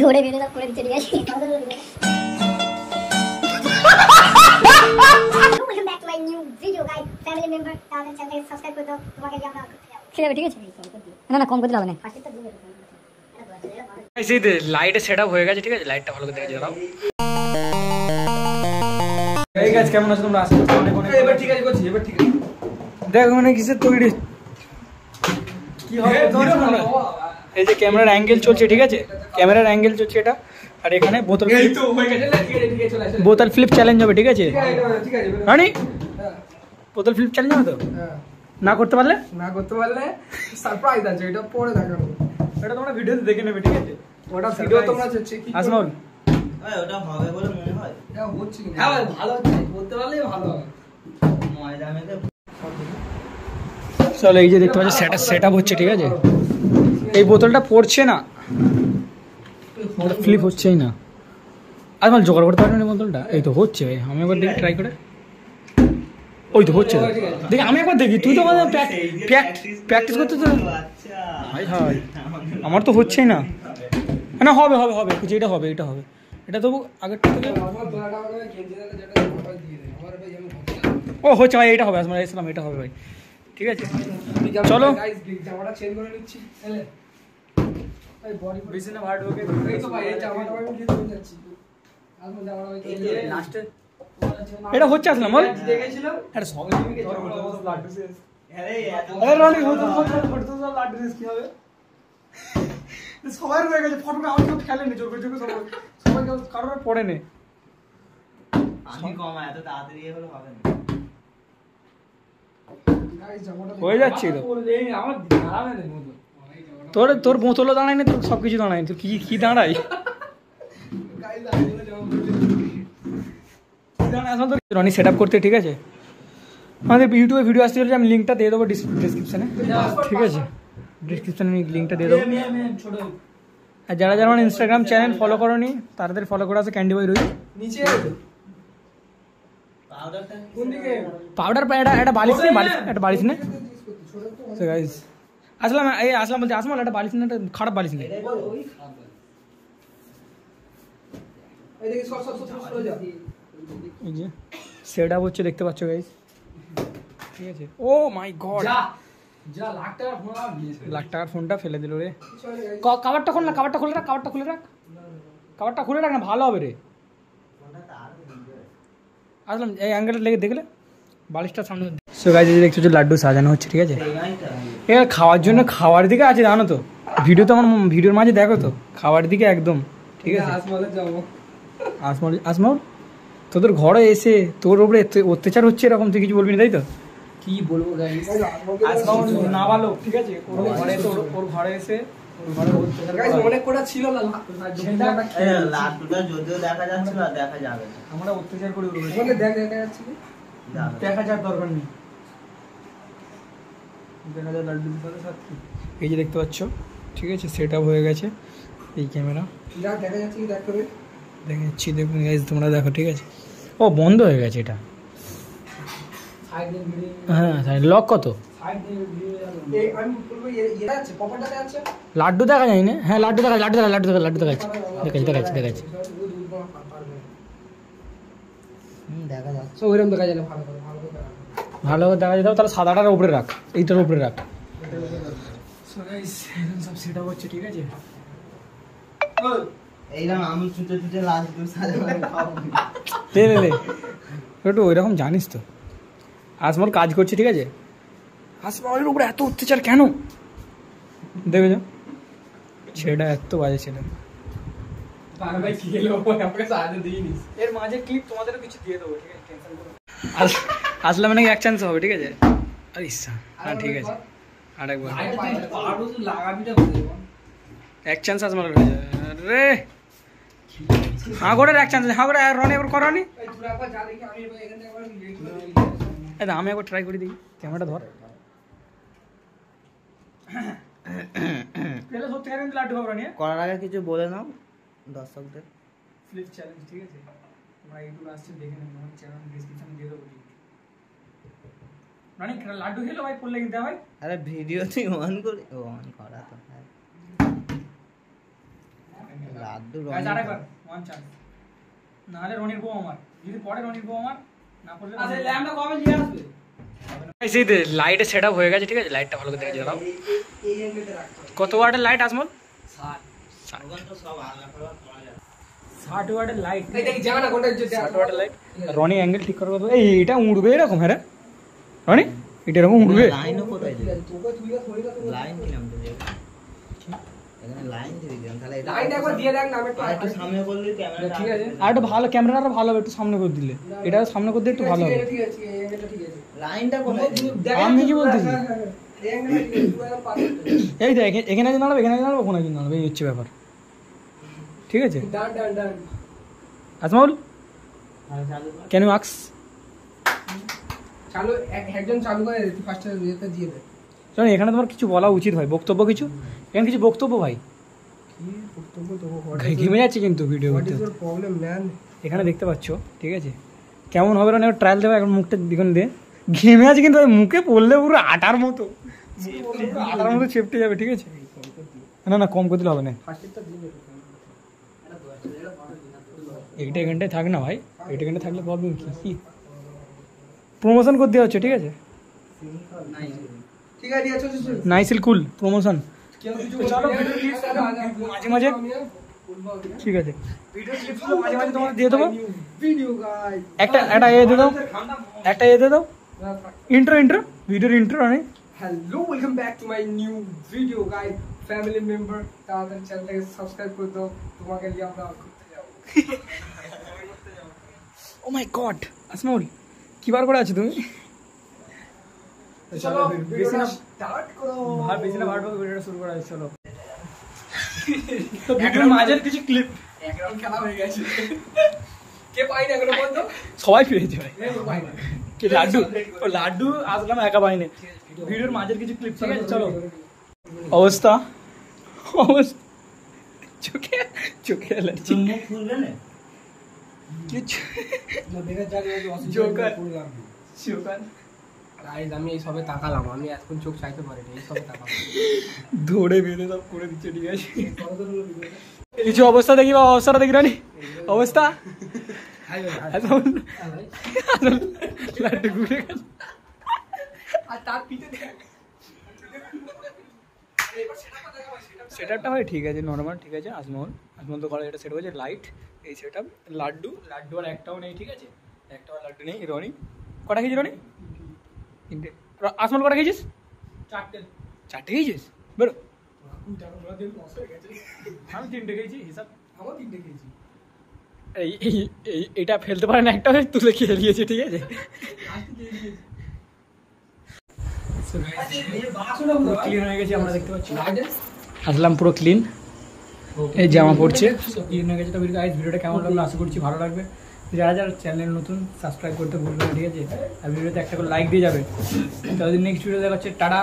ধরে বেঁধে করে দিচ্ছে ঠিক আছে। না না কম করতে হবে না। লাইটের সেট আপ হয়ে গেছে ঠিক আছে, লাইটটা ভালো করে দেখে দাও। এই গাইস কেমন আছো তোমরা? আশা করি অনেক অনেক এবার ঠিক আছে করছি, এবার ঠিক আছে। দেখো মানে কিসের তৈরি কি হবে এই যে ক্যামেরার অ্যাঙ্গেল চলছে ঠিক আছে, ক্যামেরার অ্যাঙ্গেল চলছে এটা। আর এখানে বোতল এই তো হয়ে গেছে, ঠিক আছে ঠিক আছে চলে আসো। বোতল ফ্লিপ চ্যালেঞ্জ হবে ঠিক আছে, ঠিক আছে রানি বোতল ফ্লিপ চ্যালেঞ্জ হবে তো? না করতে পারলে সারপ্রাইজ আছে, এটা পরে দেখাবো। এটা তোমরা ভিডিওতে দেখে নেবে ঠিক আছে, ওটা ভিডিও তোমরা চেক আজমাউল ওটা হবে বলে মনে হয়। এটা হচ্ছে কি হ্যাঁ ভালো হচ্ছে, করতে পারলেই ভালো হবে। ময়দা মেখে চলো এই যে দেখতে পাচ্ছ সেটআপ হচ্ছে ঠিক আছে। এই বোতলটা পড়ছে না, ফ্লিপ হচ্ছেই না। আজমাল জোগাড় করতে পারবেন না বোতলটা? এই তো হচ্ছে ভাই, আমি একবার দেখি ট্রাই করে। ওই তো হচ্ছে, দেখি আমি একবার দেখি। তুই তো প্র্যাকটিস করতে তো হাই হাই, আমার তো হচ্ছেই না। না হবে হবে হবে কিছু, এটা হবে এটা হবে, এটা তবু আগের থেকে ও হচ্ছে ভাই, এটা হবে আজমাল ইসলাম, এটা হবে ভাই ঠিক আছে। চলো জামাটা চেঞ্জ করে নিচ্ছি, ভাই বডি বেশি না ভাড় ঢোকে। এই তো ভাই এই জামাটা আমি দিয়ে চলে যাচ্ছি। আজমাল জামাটা ভাই লাস্টে এটা হচ্ছে আসলাম বল দেখেছিলাম। আরে সবাই মিলে লাড্ডু শেষ। আরে রনি ফটো লাড্ডু শেষ কি হবে? সবাই হয়ে গেছে ফটো, আমার কেউ খেলেনি জোর করে সবাই কারোর পড়ে নে। আমি কমা এত তাড়াতাড়ি হলো হবে না, হয়ে যাচ্ছে তো। তোর বোতলও দাঁড়ায় না, তোর সবকিছু দাঁড়ায়, তোর কি দাঁড়াই? রনি সেট আপ করতে ঠিক আছে। আমাদের ইউটিউবে ভিডিও আসতে চলেছে, আমি লিঙ্কটা দিয়ে দেবো ডিসক্রিপশানে ঠিক আছে, ডিসক্রিপশানে লিঙ্কটা দিয়ে দেবো। আর যারা যারা আমার ইনস্টাগ্রাম চ্যানেল ফলো করোনি তাড়াতাড়ি ফলো করে আছে, ক্যান্ডি বয় রই নিচে পাউডার একটা বালিশ নেই, একটা বালিশ নেই আসলাম এই আসলাম বলছি আসলাম একটা বালিশ নেই, একটা খারাপ বালিশ নেই। এই যে সেট আপ হচ্ছে দেখতে পাচ্ছ গাইস ঠিক আছে। ও মাই গড লাখ টাকার ফোনটা ফেলে দিল রে। কাভারটা খোল না, কাভারটা খুলে রাখ, কাভারটা খুলে রাখ, কাভারটা খুলে রাখ না, ভালো হবে রে। আসলাম এই অ্যাঙ্গেলটা লেগে দেখলে বালিশটার সামনে। সো গাইস এই দেখছো যে লাড্ডু সাজানো হচ্ছে ঠিক আছে। এবার খাওয়ার জন্য খাওয়ার দিকে আছে জানো তো, ভিডিও তো আমার ভিডিওর মাঝে দেখো তো, খাওয়ার দিকে একদম ঠিক আছে। আজমাউল তোদের ঘরে এসে তোর উপরে অত্যাচার হচ্ছে এরকম তুই কিছু বলবি না তাই তো? কি বলবো গাইস, আজমাউল নাবালক ঠিক আছে, ওর ঘরে তো ওর ঘরে এসে অনেক কোটা ছিল না, লাড্ডুটা যদিও দেখা যাচ্ছে না, দেখা যাবে আমরা অত্যাচার করে দেখা যাচ্ছে, দেখা যাওয়ার দরকার নেই, দেখা যায় লাড্ডু সাথে। এই যে দেখতে পাচ্ছ ঠিক আছে, সেট আপ হয়ে গেছে। এই ক্যামেরা দেখা যাচ্ছে কি দেখাচ্ছি, দেখুন গাইস তোমরা দেখো ঠিক আছে। ও বন্ধ হয়ে গেছে এটা, হ্যাঁ লক কত লাড্ডু দেখা যায় না? হ্যাঁ লাড্ডু দেখা, লাড্ডু দেখা, লাড্ডু দেখা, লাড্ডু দেখাচ্ছে, দেখাচ্ছে দেখাচ্ছে দেখা যাচ্ছে, ওইরকম দেখা যায় না, ভালো করে দেখা যেত। তাহলে সাদাটার উপরে রাখ, এইটার উপরে রাখ। সব সেট আপ হচ্ছে ঠিক আছে। আমি চুটে চুটে লাড্ডু একটু ওইরকম জানিস তো। আজমাল কাজ করছে ঠিক আছে, আজমালের উপরে এত অত্যাচার কেন দেখবে যা, ছেলেটা এত বাজে ছেলে। এর মাঝে ক্লিপ তোমাদেরও কিছু দিয়ে দেবো ঠিক আছে, টেনশন করো। আসলাম নাকি এক চান্স হবে ঠিক আছে। আরে ইচ্ছা হ্যাঁ ঠিক আছে, আরেকবার এক চান্স আজমালের হয়ে যাবে রে। হ্যাঁ করে এক চান্স, হ্যাঁ করে রনি একবার করানি। আমি একবার ট্রাই করে দিই, ক্যামেরাটা ধর। করার আগে কিছু বলে নাও দর্শকদের। ফ্লিপ চ্যালেঞ্জ ঠিক আছে, তোমরা ইউটিউবে আসছে দেখে নেবো, চ্যানেল ডিসক্রিপশনে দিয়ে দেবো। রনি লাড্ডু খেলো ভাই, পড়লে কিনতে ভাই। আরে ভিডিও তুই অন করে, অন করা তো লাড্ডু রনি। আচ্ছা আরেকবার ওয়ান চান্স, না হলে রনির বউ আমার, যদি পড়ে রনির বউ আমার, না পড়লে আচ্ছা ল্যাম্পটা কবে নিয়ে আসবে? এই যে লাইটের সেটআপ হয়ে গেছে, ঠিক আছে, লাইটটা ভালো করে দেখে দাও। কত ওয়াটের লাইট আসমল? 60 ওয়াটের লাইট। এই দেখি জানা কোনটা হচ্ছে 60 ওয়াটের লাইট। রনি অ্যাঙ্গেল ঠিক করে এই এটা উড়বে এরকম, হ্যাঁ রনি এটা এরকম উড়বে। লাইনও কোথায় দিবি? লাইন কিলাম তো দেব, এখানে লাইন দিবি কেন? তাহলে লাইন একবার দিয়ে দেখ না, আমি একটু সামনে করলে ক্যামেরা ঠিক আছে। আর একটু ভালো ক্যামেরাটা ভালো হবে, একটু সামনে করে দিলে, এটা সামনে করে দিলে একটু ভালো হবে। ঠিক আছে, এটা ঠিক আছে। লাইনটা কোথায় দিবি? আমি কি বলতেছি, এই দেখ এখানে যে দাঁড়াবে, এখানে দাঁড়াবো, ওখানে কিন্তু দাঁড়াবে, এই হচ্ছে ব্যাপার, ঠিক আছে। আজমল ক্যান ইউ আস্ক চালু একজন চালু করে দে, ফার্স্ট ইয়েতে দিয়ে দে। শোন, এখানে তোমার কিছু বলা উচিত ভাই, বক্তব্য কিছু, এখানে কিছু বক্তব্য ভাই। কি বক্তব্য দেবো? ঘেমে যাচ্ছে কিন্তু ভিডিও হোয়াট করতে, ইজ ইওর প্রবলেম ম্যান? এখানে দেখতে পাচ্ছ, ঠিক আছে, কেমন হবে না ট্রায়াল দেবো। এখন মুখটা দেখুন দে, ঘেমে আছে কিন্তু মুখে পড়লে পুরো আটার মতো, আটার মতো চেপটে যাবে, ঠিক আছে। না না কম করে দিলে হবে না, ফার্স্টটা দিয়ে দে। এইটা এখানটায় থাক না ভাই, এইটা এখানটায় থাকলে প্রবলেম কি প্রমোশন করতে হচ্ছে, ঠিক আছে। ঠিক আছে, চল চল। নাইসিল কুল প্রমোশন কেউ কিছু মাঝে মাঝে, ঠিক আছে, ভিডিও ক্লিপগুলো মাঝে মাঝে তোমাদের দিয়ে দেবো। ভিডিও গাইস, একটা এ দিয়ে দাও, একটা এ দিয়ে দাও, ইন্ট্রো ভিডিওর ইন্ট্রো অনেক। Hello, welcome back to my new video guys. Family member তাদের চ্যানেলটাকে সাবস্ক্রাইব করে দাও, তোমাকে নিয়ে আমরা ঘুরতে যাব। ও মাই গড আসমল, কি বার করে আছো তুমি? চলো ভিডিওটা স্টার্ট করো। বেশি না ভাট ভিডিওটা শুরু করা চলো। তো ভিডিওর মাঝের কিছু ক্লিপ, এক রাউন্ড খেলা হয়ে গেছে। কে পাইনি এখনো পর্যন্ত? সবাই পেয়েছে ভাই। পাইনি। কি লাড্ডু আসলাম একা পাইনি। ভিডিওর মাঝের কিছু ক্লিপ, ঠিক আছে চলো। অবস্থা চোখে অ্যালার্জি, মুখ খুলবে না কিছু না দেখে জানি জোকার। গাইস আমি এই সবে তাকালাম, আমি এখন চোখ চাইতে পারিনি, এই সবে তাকালাম। ধরে বেঁধে সব করে দিচ্ছে, ঠিক আছে। কিছু অবস্থা দেখি বা অবস্থাটা দেখি রানি, অবস্থা লাড্ডু ঘুরে গেল। আর তার পিঠে দেখ সেটআপটা ভাই ঠিক আছে, নর্মাল, ঠিক আছে। আজমল তো করা এটা সেট হয়েছে, লাইট এই সেটআপ, লাড্ডু আর একটাও নেই, ঠিক আছে, একটাও লাড্ডু নেই। রনি কটা খেয়েছিস? রনি তিনটে। আজমল কটা খেয়েছিস? চারটে খেয়েছিস? বেরো। আমি তিনটে খেয়েছি, হিসাব আমার তিনটে খেয়েছি। এটা ফেলতে পারে না, একটা তুলে খেয়ে দিয়েছে, ঠিক আছে। ক্লিন হয়ে গেছে, আমরা দেখতে পাচ্ছি, আসলাম পুরো ক্লিন, এই জামা পড়ছে, ক্লিন হয়ে গেছে। তো ভিডিওটা কেমন লাগলো আশা করছি ভালো লাগবে। যারা চ্যানেল নতুন সাবস্ক্রাইব করতে ভুলবেন না, ঠিক আছে, আর ভিডিওতে একটা করে লাইক দিয়ে যাবে। ততদিন নেক্সট ভিডিও দেখা হচ্ছে, টাটা।